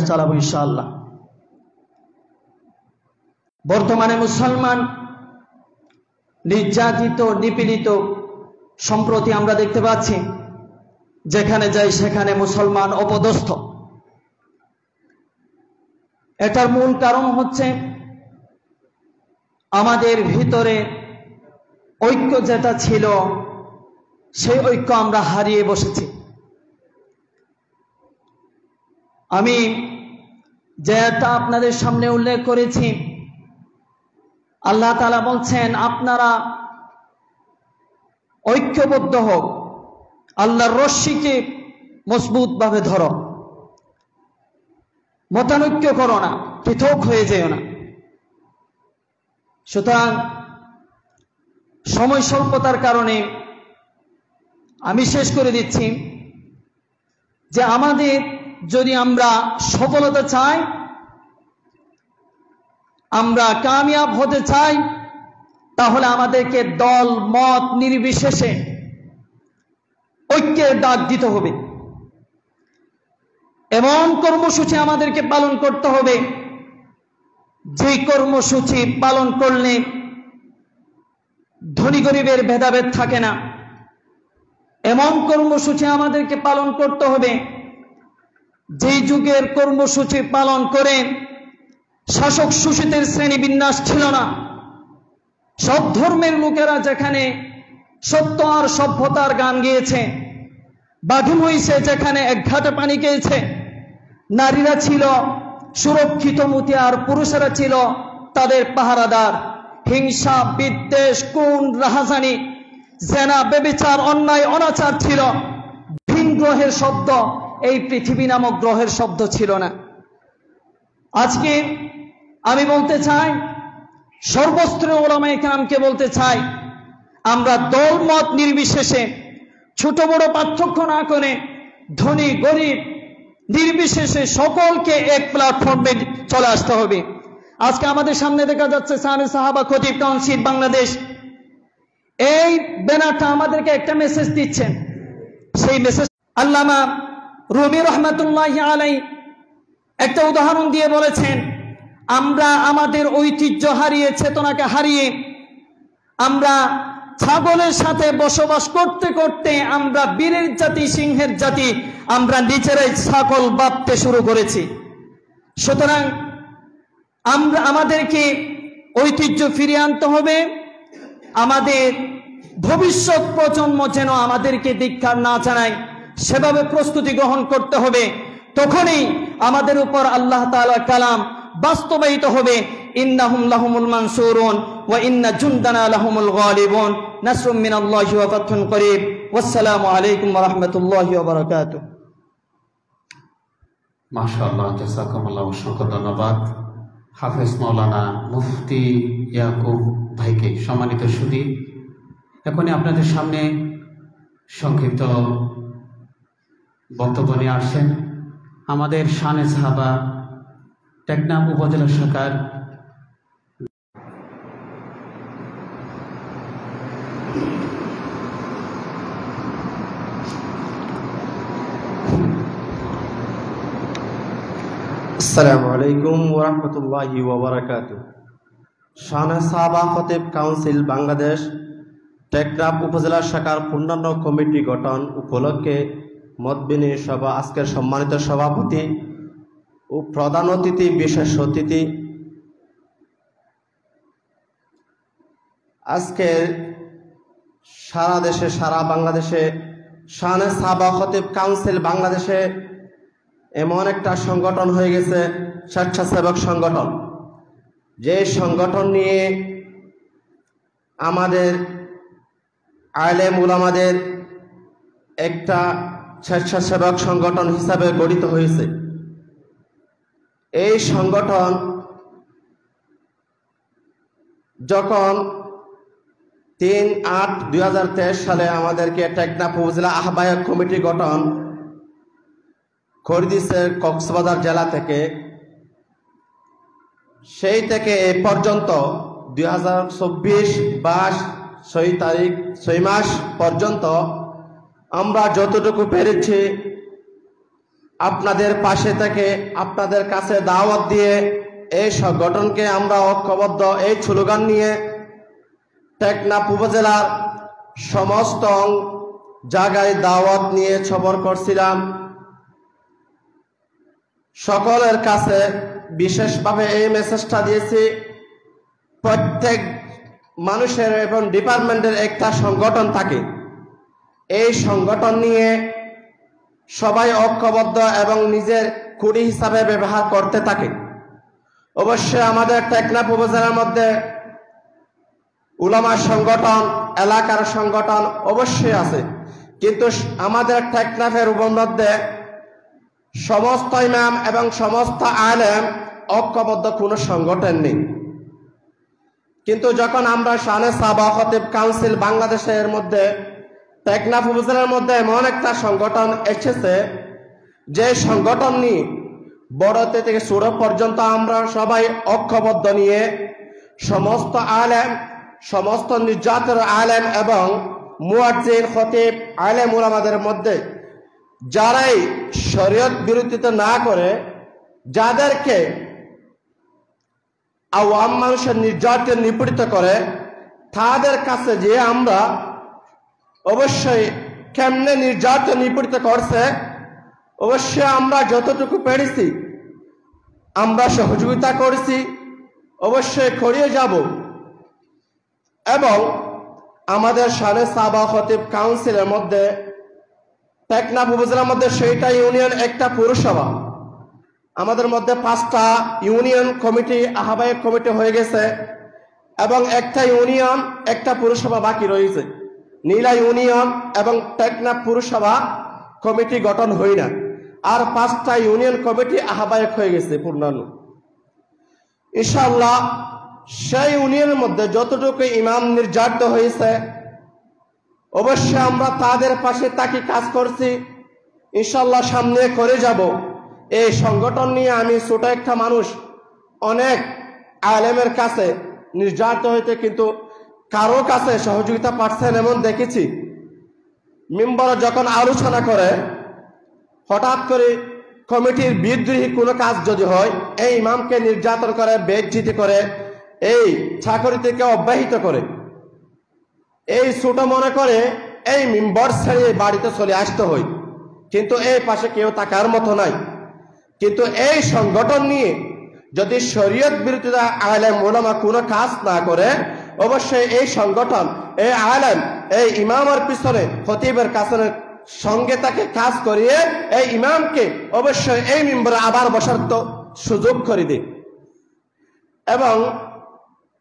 চালাবো ইনশাআল্লাহ। বর্তমানে মুসলমান নির্যাতিত, নিপীড়িত। সম্প্রতি আমরা দেখতে পাচ্ছি যেখানে যাই সেখানে মুসলমান অপদস্থ। এটার মূল কারণ হচ্ছে আমাদের ভিতরে ঐক্য যেটা ছিল সেই ঐক্য আমরা হারিয়ে বসেছি। আমি যেটা আপনাদের সামনে উল্লেখ করেছি, আল্লাহ তাআলা বলছেন আপনারা ঐক্যবদ্ধ হোক, আল্লাহর রশ্মিকে মজবুত ভাবে ধরো, মতানৈক্য করো না, পৃথক হয়ে যেও না। সুতরাং সময় স্বল্পতার কারণে আমি শেষ করে দিচ্ছি যে আমাদের যদি আমরা সফলতা চাই, আমরা কামিয়াব হতে চাই, তাহলে আমাদেরকে দল মত নির্বিশেষে ঐক্যের ডাক দিতে হবে। এমন কর্মসূচি আমাদেরকে পালন করতে হবে যে কর্মসূচি পালন করলে ধনী গরিবের ভেদাভেদ থাকে না। এমন কর্মসূচি আমাদেরকে পালন করতে হবে যেই যুগের কর্মসূচি পালন করে শাসক শোষিতের শ্রেণী বিন্যাস ছিল না। সব ধর্মের লোকেরা যেখানে সত্য আর সভ্যতার গান গেয়েছে, বাঘে মহিষে যেখানে এক ঘাটে পানি খেয়েছে, নারীরা ছিল সুরক্ষিত মতি আর পুরুষেরা ছিল তাদের পাহারাদার। হিংসা, বিদ্বেষ, খুন, রাহাজানি, জেনা, ব্যভিচার, অন্যায়, অনাচার ছিল। ভিন গ্রহের শব্দ এই পৃথিবী নামক গ্রহের শব্দ ছিল না। আজকে আমি বলতে চাই, সর্বস্তরের উলামায়ে কেরামকে বলতে চাই, আমরা দল মত নির্বিশেষে, ছোট বড় পার্থক্য না করে, ধনী গরিব নির্বিশেষে সকলকে এক প্ল্যাটফর্মে চলে আসতে হবে। আজকে আমাদের সামনে দেখা যাচ্ছে সাহাবে সাহাবা খতিব কাউন্সিল বাংলাদেশ, এই ব্যানারটা আমাদেরকে একটা মেসেজ দিচ্ছেন। সেই মেসেজ আল্লামা রুমি রহমাতুল্লাহি আলাইহি একটা উদাহরণ দিয়ে বলেছেন, আমরা আমাদের ঐতিহ্য হারিয়ে, চেতনাকে হারিয়ে, আমরা ছাগলের সাথে বসবাস করতে করতে আমরা বীরের জাতি, সিংহের জাতি, আমরা নিজেরাই ছাগল ভাবতে শুরু করেছি। সুতরাং আমাদেরকে ঐতিহ্য ফিরিয়ে আনতে হবে। আমাদের ভবিষ্যৎ প্রজন্ম যেন আমাদেরকে ধিক্কার না জানায় সেভাবে প্রস্তুতি গ্রহণ করতে হবে। তখনই আমাদের উপর আল্লাহ তাআলার কালাম বাস্তবায়িত হবে। ইন্নাহুম লাহুমুল মানসুরুন ওয়া ইন্না জুনদানা লাহুমুল গালিবুন। নাসরুম মিনাল্লাহি ওয়া ফাতহুন করিব। ওয়াসসালামু আলাইকুম ওয়া রাহমাতুল্লাহি ওয়া বারাকাতুহু। মাশাআল্লাহ, জাযাকাল্লাহু, অসংখ্য ধন্যবাদ হাফেজ মাওলানা মুফতি ইয়াকুব ভাইকে। সম্মানিত সুধী, এখনই আপনাদের সামনে সংক্ষিপ্ত বক্তব্য নিয়ে আসছেন আমাদের শানে সাহাবা টেকনাফ উপজেলা শাখার আসসালামু আলাইকুম ওয়া রাহমাতুল্লাহি ওয়া বারাকাতুহু। শানে সাহাবা খতিব কাউন্সিল বাংলাদেশ টেকনাফ উপজেলা শাখার পূর্ণাঙ্গ কমিটি গঠন উপলক্ষে মত বিনিময় সভা আজকের সম্মানিত সভাপতি ও প্রধান অতিথি, বিশেষ অতিথি, আজকে সারা দেশে, সারা বাংলাদেশে শানে সাহাবা খতিব কাউন্সিল বাংলাদেশে এমন একটা সংগঠন হয়ে গেছে, স্বেচ্ছাসেবক সংগঠন। যে সংগঠন নিয়ে আমাদের আলেম উলামাদের একটা স্বেচ্ছাসেবক সংগঠন হিসাবে গঠিত হয়েছে। এই সংগঠন যখন ৩-৮-২০২৩ সালে আমাদেরকে টেকনাফ উপজেলা আহ্বায়ক কমিটি গঠন করে দিয়েছে কক্সবাজার জেলা থেকে, সেই থেকে এ পর্যন্ত 2024 6 মাস পর্যন্ত আমরা যতটুকু পেরেছি আপনাদের পাশে থেকে আপনাদের কাছে দাওয়াত দিয়ে এই সংগঠনকে আমরা ঐক্যবদ্ধ এই স্লোগান নিয়ে টেকনাফ উপজেলার সমস্ত জায়গায় দাওয়াত নিয়ে সফর করছিলাম। সকলের কাছে বিশেষভাবে এই মেসেজটা দিয়েছি, প্রত্যেক মানুষের এবং ডিপার্টমেন্টের একটা সংগঠন থাকে, এই সংগঠন নিয়ে সবাই ঐক্যবদ্ধ এবং নিজের কুড়ি হিসাবে ব্যবহার করতে থাকে। অবশ্যই আমাদের টেকনাফ উপজেলার মধ্যে উলামা সংগঠন, এলাকার সংগঠন অবশ্যই আছে, কিন্তু আমাদের টেকনাফের মধ্যে সমস্ত ইমাম এবং সমস্ত আলেম ঐক্যবদ্ধ কোনো সংগঠন নেই। কিন্তু যখন আমরা শানে সাহাবা খতিব কাউন্সিল বাংলাদেশের মধ্যে টেকনাফ উপজেলার মধ্যে এমন একটা সংগঠন এসেছে, যে সংগঠন নিয়ে বড়তে থেকে ছোট পর্যন্ত আমরা সবাই ঐক্যবদ্ধ নিয়ে সমস্ত আলেম, সমস্ত নির্যাতের আলেম এবং মুয়াজ্জিন খতিব আলেম উলামাদের মধ্যে যারাই শরীয়ত বিরোধিতা না করে, যাদেরকে আওয়াম মানুষের নির্যাতন নিপীড়িত করে, তাদের কাছে যে আমরা অবশ্যই কেমনে নির্যাতন নিপীড়িত করছে অবশ্যই আমরা যতটুকু পেরেছি আমরা সহযোগিতা করেছি, অবশ্যই করিয়ে যাব। এবং আমাদের শানে সাহাবা খতিব কাউন্সিলের মধ্যে টেকনাফ উপজেলার মধ্যে সেইটা ইউনিয়ন একটা পৌরসভা, আমাদের মধ্যে 5টা ইউনিয়ন কমিটি, আহ্বায়ক কমিটি হয়ে গেছে এবং একটা ইউনিয়ন একটা পৌরসভা বাকি রয়েছে। নীলা ইউনিয়ন এবং টেকনাফ পৌরসভা কমিটি গঠন হয় না, আর 5টা ইউনিয়ন কমিটি আহ্বায়ক হয়ে গেছে পূর্ণাঙ্গ। ইনশাআল্লাহ সেই ইউনিয়নের মধ্যে যতটুকু ইমাম নির্যাতিত হয়েছে অবশ্যই আমরা তাদের পাশে তাকে কাজ করছি, ইনশাআল্লাহ সামনে করে যাব। এই সংগঠন নিয়ে আমি ছোট একটা মানুষ, অনেক আলেমের কাছে নির্যাতিত হইতে কিন্তু কারো কাছে সহযোগিতা পাচ্ছেন এমন দেখেছি। মেম্বার যখন আলোচনা করে হঠাৎ করে কমিটির বিদ্রোহী কোনো কাজ যদি হয়, এই ইমামকে নির্যাতন করে, বেইজ্জতি করে, এই চাকরি থেকে অব্যাহত করে, এই ছোট মনে করে এই মেম্বার ছেড়ে বাড়িতে চলে আসতে হয়, কিন্তু এই পাশে কেউ তাকার মতো নাই। কিন্তু এই সংগঠন নিয়ে যদি শরীয়ত বিরোধিতা আলেম ওলামা কোনো কাজ না করে অবশ্যই এই সংগঠন, এই আলেম, এই ইমামের পিছনে খতিবের কাছে সঙ্গে তাকে কাজ করিয়ে এই ইমামকে অবশ্যই এই মেম্বারে আবার বসার তো সুযোগ করে দিই। এবং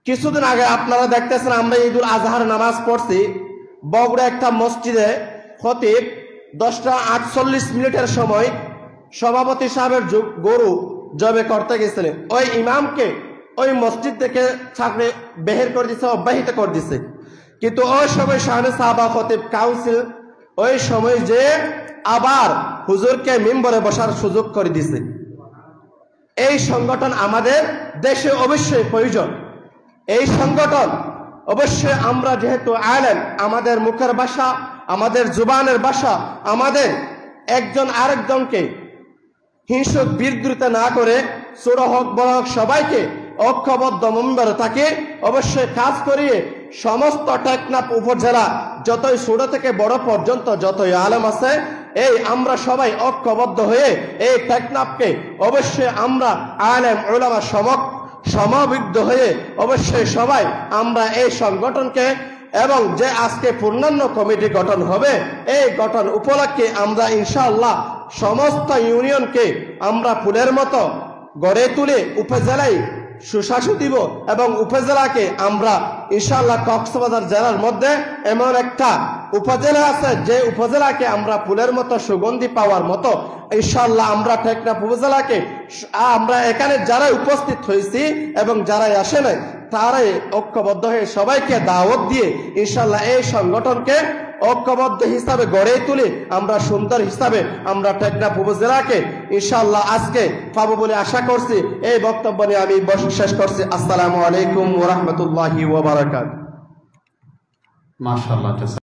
কিছুদিন আগে আপনারা দেখতেছেন আমরা ঈদুল আজহার নামাজ পড়ছি, বগুড়া একটা মসজিদে খতিব 10:48 সময় সভাপতি সাহেবের গরু জবে করতে গেছিলেন, ওই ইমামকে ওই মসজিদ থেকে চাকরি বের করে দিচ্ছে, অব্যাহত করে দিচ্ছে। কিন্তু ওই সময় শানে সাহাবা খতিব কাউন্সিল ওই সময় যে আবার হুজুরকে মেম্বরে বসার সুযোগ করে দিছে। এই সংগঠন আমাদের দেশে অবশ্যই প্রয়োজন। এই সংগঠন অবশ্যই আমরা যেহেতু আলেম, আমাদের মুখের ভাষা, আমাদের জুবানের ভাষা, আমাদের একজন আরেকজনকে হিংসুক বিদ্রুত না করে ছোট হোক বড় হোক সবাইকে ঐক্যবদ্ধ মেম্বারে থাকে অবশ্যই কাজ করিয়ে সমস্ত টেকনাফ উপজেলা যতই ছোট থেকে বড় পর্যন্ত যতই আলেম আছে, এই আমরা সবাই ঐক্যবদ্ধ হয়ে এই টেকনাফকে অবশ্যই আমরা আলেম উলামা সমবেত হয়ে অবশ্যই সবাই আমরা এই সংগঠনকে এবং যে আজকে পূর্ণাঙ্গ কমিটি গঠন হবে এই গঠন উপলক্ষে আমরা ইনশাআল্লাহ সমস্ত ইউনিয়নকে আমরা ফুলের মতো গড়ে তুলে উপজেলায় সুশাসন দিব এবং উপজেলাকে আমরা ইনশাআল্লাহ কক্সবাজার জেলার মধ্যে এমন একটা উপজেলা আছে যে উপজেলাকে আমরা ফুলের মতো সুগন্ধি পাওয়ার মতো ইনশাআল্লাহ আমরা টেকনাফ উপজেলাকে আমরা এখানে যারা উপস্থিত হয়েছি এবং যারা আসে নাই তারাই ঐক্যবদ্ধ হয়ে সবাইকে দাওয়াত দিয়ে ইনশাআল্লাহ এই সংগঠনকে ঐক্যবদ্ধ হিসাবে গড়ে তুলে আমরা সুন্দর হিসাবে আমরা টেকনাফ উপজেলাকে ইনশাআল্লাহ আজকে পাবো বলে আশা করছি। এই বক্তব্য নিয়ে আমি শেষ করছি। আসসালামু আলাইকুম ওয়া রাহমাতুল্লাহি ওয়া বারাকাতুহু। মাশাআল্লাহ।